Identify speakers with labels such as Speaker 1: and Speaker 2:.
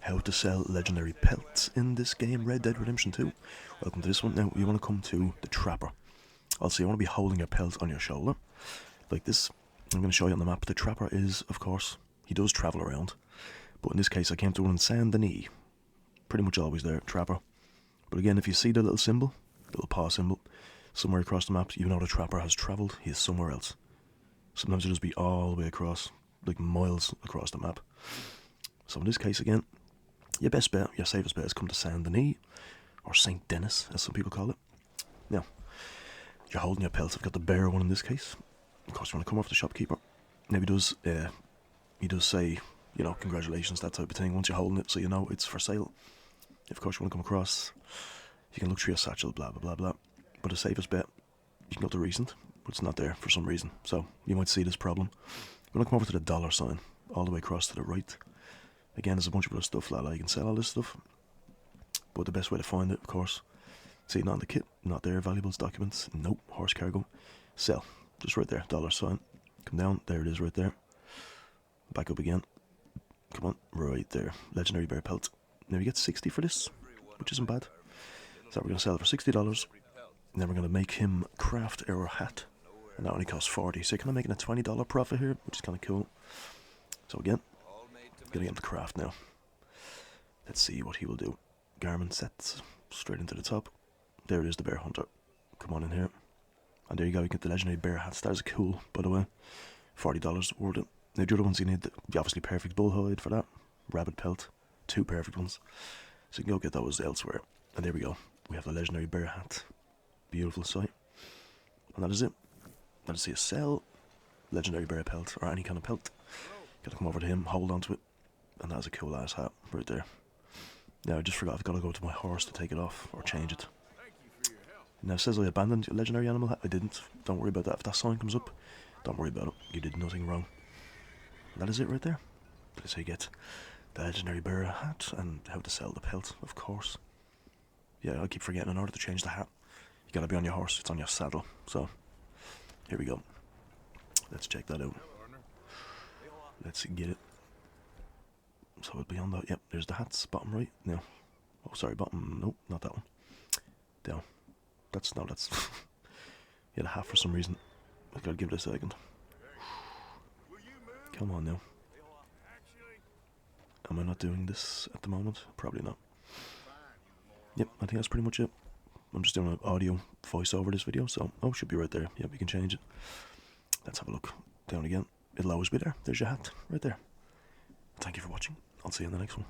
Speaker 1: how to sell legendary pelts in this game, Red Dead Redemption 2. Welcome to this one. Now, you want to come to the Trapper. Also, you want to be holding your pelt on your shoulder, like this. I'm going to show you on the map. The Trapper is, of course, he does travel around. But in this case, I came to one in Saint Denis. Pretty much always there, Trapper. But again, if you see the little symbol, little paw symbol, somewhere across the map, you know the Trapper has travelled. He is somewhere else. Sometimes it'll just be all the way across, like miles across the map. So in this case, again, your best bet, your safest bet is come to Saint Denis, or Saint Denis, as some people call it. Now, you're holding your pelts. I've got the bear one in this case. Of course, you want to come off the shopkeeper. Now he does say, you know, congratulations, that type of thing, once you're holding it, so you know it's for sale. If, of course, you want to come across, you can look through your satchel, blah, blah, blah, blah. But the safest bet, you can go to recent, but it's not there for some reason. So, you might see this problem. You want to come over to the dollar sign, all the way across to the right. Again, there's a bunch of other stuff, you can sell all this stuff. But the best way to find it, of course, see, not in the kit, not there, valuables, documents, nope, horse cargo, sell. Just right there, dollar sign. Come down, there it is right there. Back up again. Come on, right there. Legendary bear pelt. Now you get 60 for this, which isn't bad. So we're going to sell it for $60. And then we're going to make him craft our hat. And that only costs 40. So you're kind of making a $20 profit here, which is kind of cool. So again, going to get him to craft now. Let's see what he will do. Garment sets straight into the top. There it is, the bear hunter. Come on in here. And there you go, you get the legendary bear hats. That is cool, by the way. $40 worth it. Now the other ones you need, the obviously perfect bull hide for that. Rabbit pelt. 2 perfect ones. So you can go get those elsewhere. And there we go. We have the legendary bear hat. Beautiful sight. And that is it. That is a sell. Legendary bear pelt, or any kind of pelt. Gotta come over to him, hold on to it. And that is a cool ass hat right there. Now I just forgot, I've got to go to my horse to take it off, or change it. Now it says I abandoned your legendary animal hat. I didn't. Don't worry about that. If that sign comes up, don't worry about it. You did nothing wrong. And that is it right there. That's how you get the legendary bear hat, and how to sell the pelt, of course. Yeah, I keep forgetting, in order to change the hat, you gotta be on your horse. It's on your saddle. So, here we go. Let's check that out. Let's get it. So it'll be on the, yep, there's the hats, bottom right. Now, oh sorry, bottom, nope, not that one. Down. That's, no, that's, yeah, the hat for some reason. I've got to give it a second. Come on now. Am I not doing this at the moment? Probably not. Yep, I think that's pretty much it. I'm just doing an audio voice over this video, so, oh, should be right there. Yep, we can change it. Let's have a look. Down again. It'll always be there. There's your hat, right there. Thank you for watching. I'll see you in the next one.